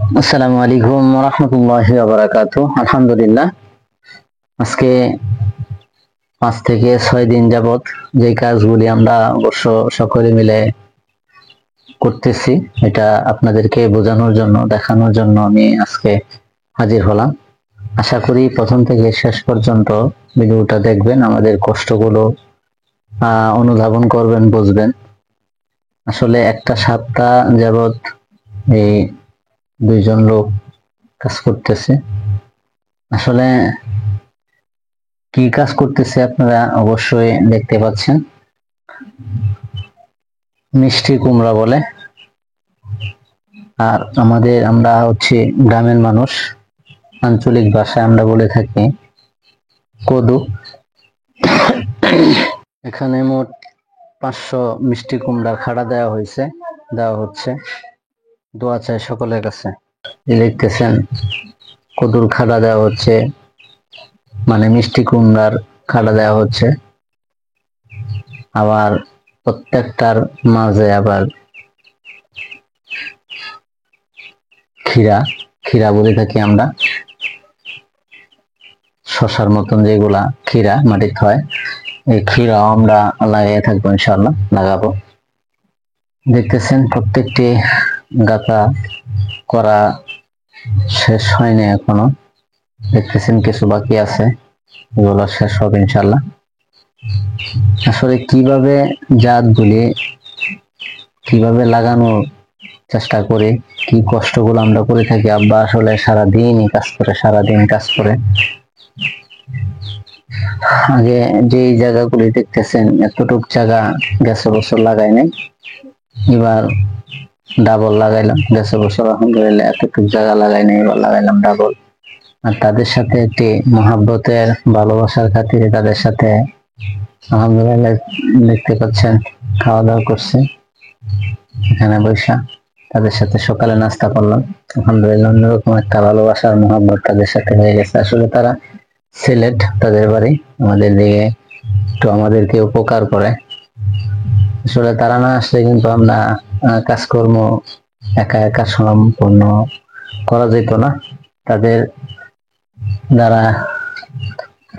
আসসালামু আলাইকুম রহমতুল্লাহি ওয়া বারাকাতুহু। আলহামদুলিল্লাহ, আজকে 5 থেকে 6 দিন যাবত যে কাজগুলি আমরা অবশ্য সকলে মিলে করতেছি, এটা আপনাদেরকে বোঝানোর জন্য, দেখানোর জন্য আমি আজকে হাজির হলাম। আশা করি প্রথম থেকে শেষ পর্যন্ত ভিডিওটা দেখবেন, আমাদের কষ্টগুলো অনুধাবন করবেন, বুঝবেন। আসলে একটা সপ্তাহ যাবত এই দুইজন লোক কাজ করতেছে। আসলে কি কাজ করতেছে আপনারা অবশ্যই দেখতে পাচ্ছেন। মিষ্টি কুমড়া বলে, আর আমরা হচ্ছে গ্রামের মানুষ, আঞ্চলিক ভাষায় আমরা বলে থাকি কদু। এখানে মোট 500 মিষ্টি কুমড়ার খাড়া দেওয়া হচ্ছে। দোয়া চাই সকলের কাছে। দেখতেছেন কদুর খাড়া দেওয়া হচ্ছে, মানে মিষ্টি কুমড়ার খাড়া দেওয়া হচ্ছে। আবার প্রত্যেকটার মাঝে আবার ক্ষীরা বলে থাকি আমরা, শশার মতন যেগুলা ক্ষীরা মাটিতে হয়, এই ক্ষীরাও আমরা লাগিয়ে থাকবো, ইনশাআল্লাহ লাগাবো। দেখতেছেন প্রত্যেকটি গাঁথা করা শেষ হয়নি এখনো, দেখতেছেন কিছু বাকি আছে, এগুলো শেষ হবে ইনশাআল্লাহ। আসলে কিভাবে লাগানোর চেষ্টা করি, কি কষ্টগুলো আমরা করে থাকি। আব্বা আসলে সারাদিন কাজ করে। আগে যে জায়গাগুলি দেখতেছেন, এতটুক জায়গা গেছে বছর লাগাই নাই, এবার ডাবল লাগাইলাম। গেছে বছর আলহামদুলিল্লাহ এতটুক জায়গা লাগাই নাই, এবার লাগাইলাম ডাবল। আর তাদের সাথে একটি মহাব্বতের, ভালোবাসার খাতিরে তাদের সাথে আলহামদুলিল্লাহ দেখতে পাচ্ছেন খাওয়া দাওয়া করছে এখানে বৈশা। তাদের সাথে সকালে নাস্তা করলাম, আলহামদুলিল্লাহ অন্যরকম একটা ভালোবাসার মহাব্বত তাদের সাথে হয়ে গেছে। আসলে তারা সিলেট, তাদের বাড়ি আমাদের দিকে, একটু আমাদেরকে উপকার করে। আসলে তারা না আসলে কিন্তু আমরা কাজকর্ম একা একা সম্পূর্ণ করা যেত না। তাদের দ্বারা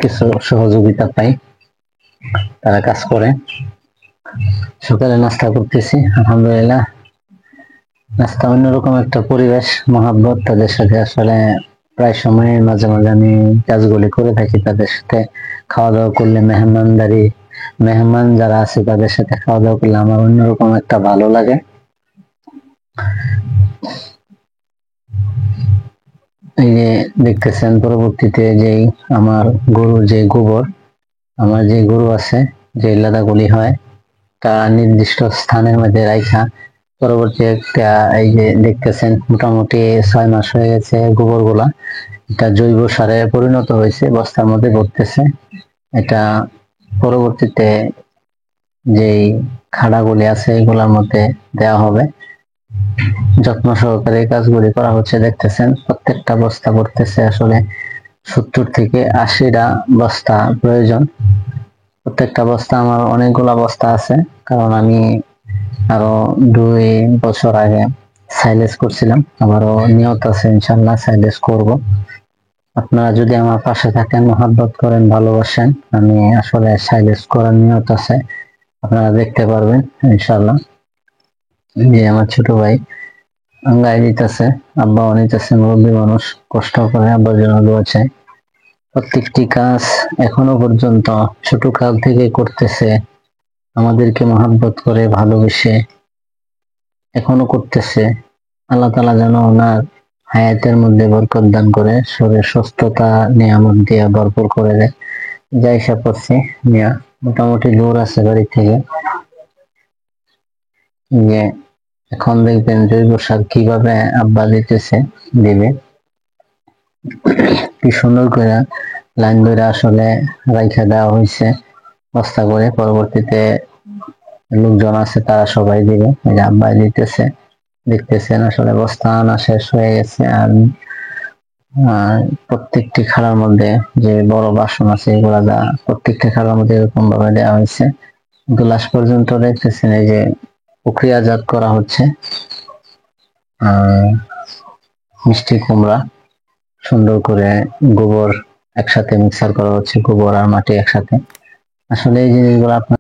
কিছু সহযোগিতা পাই, তারা কাজ করে। সকালে নাস্তা করতেছি, আলহামদুলিল্লাহ নাস্তা অন্যরকম একটা পরিবেশ, মহাব্বত তাদের সাথে। আসলে প্রায় সময় মাঝে মাঝে আমি কাজগুলি করে থাকি তাদের সাথে। খাওয়া দাওয়া করলে মেহমান যারা আছে তাদের সাথে খাওয়া দাওয়া করলে আমার অন্যরকম একটা ভালো লাগে। এই যে দেখতেছেন পরবর্তীতে যেই আমার গরুর যে গোবর, আমার যে গরু আছে, যে লাদাগুলি হয়, তা নির্দিষ্ট স্থানের মধ্যে রাখা। পরবর্তী একটা, এই যে দেখতেছেন মোটামুটি 6 মাস হয়ে গেছে গোবর গুলা, এটা জৈব সারে পরিণত হয়েছে, বস্তার মধ্যে ভরতেছে। এটা পরবর্তীতে যেই খাড়াগুলি আছে এগুলোর মধ্যে দেওয়া হবে। যত্ন সহকারে এই কাজগুলি করা হচ্ছে। দেখতেছেন প্রত্যেকটা বস্তা ভরতেছে। আসলে 70 থেকে 80টা বস্তা প্রয়োজন। প্রত্যেকটা বস্তা, আমার অনেকগুলা বস্তা আছে, কারণ আমি আরো 2 বছর আগে সাইলেজ করছিলাম। আমারও নিয়ত আছে ইনশাল্লাহ সাইলেজ করব। আপনারা যদি আমার পাশে থাকেন, মহাব্বত করেন, ভালোবাসেন, আমি আসলে সাইলেজ করার নিয়ত আছে, আপনারা দেখতে পারবেন ইনশাল্লাহ। যে আমার ছোট ভাই গায়ে দিতেছে, আব্বাও নিতেছে, মুরব্বী মানুষ কষ্ট করে, আব্বার জন্য দোয়া চাই। প্রত্যেকটি কাজ এখনো পর্যন্ত ছোট কাল থেকে করতেছে, আমাদেরকে মহাব্বত করে, ভালোবেসে এখনো করতেছে। আল্লাহ তাআলা যেন ওনার হায়াতের মধ্যে বরকত দান করে, শরীর সুস্থতা নিয়ামত দিয়ে ভরপুর করে দেয়। যাই সব করছি মিয়া, মোটামুটি দূর আছে বাড়ি থেকে। যে এখন দেখবেন জৈব সার কিভাবে আব্বা দিবে, কি সুন্দর করে লাইন ধরে আসলে রাইখা দেওয়া হয়েছে বস্তা করে। পরবর্তীতে লোকজন আছে তারা সবাই দিবে, এই যে আব্বাই দিতেছে। দেখতেছেন আসলে বস্তা আনা শেষ হয়ে গেছে। আর প্রত্যেকটি খাড়ার মধ্যে যে বড় বাসন আছে এগুলা প্রত্যেকটি খাড়ার মধ্যে এরকম ভাবে দেওয়া হয়েছে। গ্লাস পর্যন্ত দেখতেছেন এই যে প্রক্রিয়াজাত করা হচ্ছে। মিষ্টি কুমড়া সুন্দর করে গোবর একসাথে মিক্সার করা হচ্ছে, গোবর আর মাটি একসাথে। আসলে এই জিনিসগুলো আপনার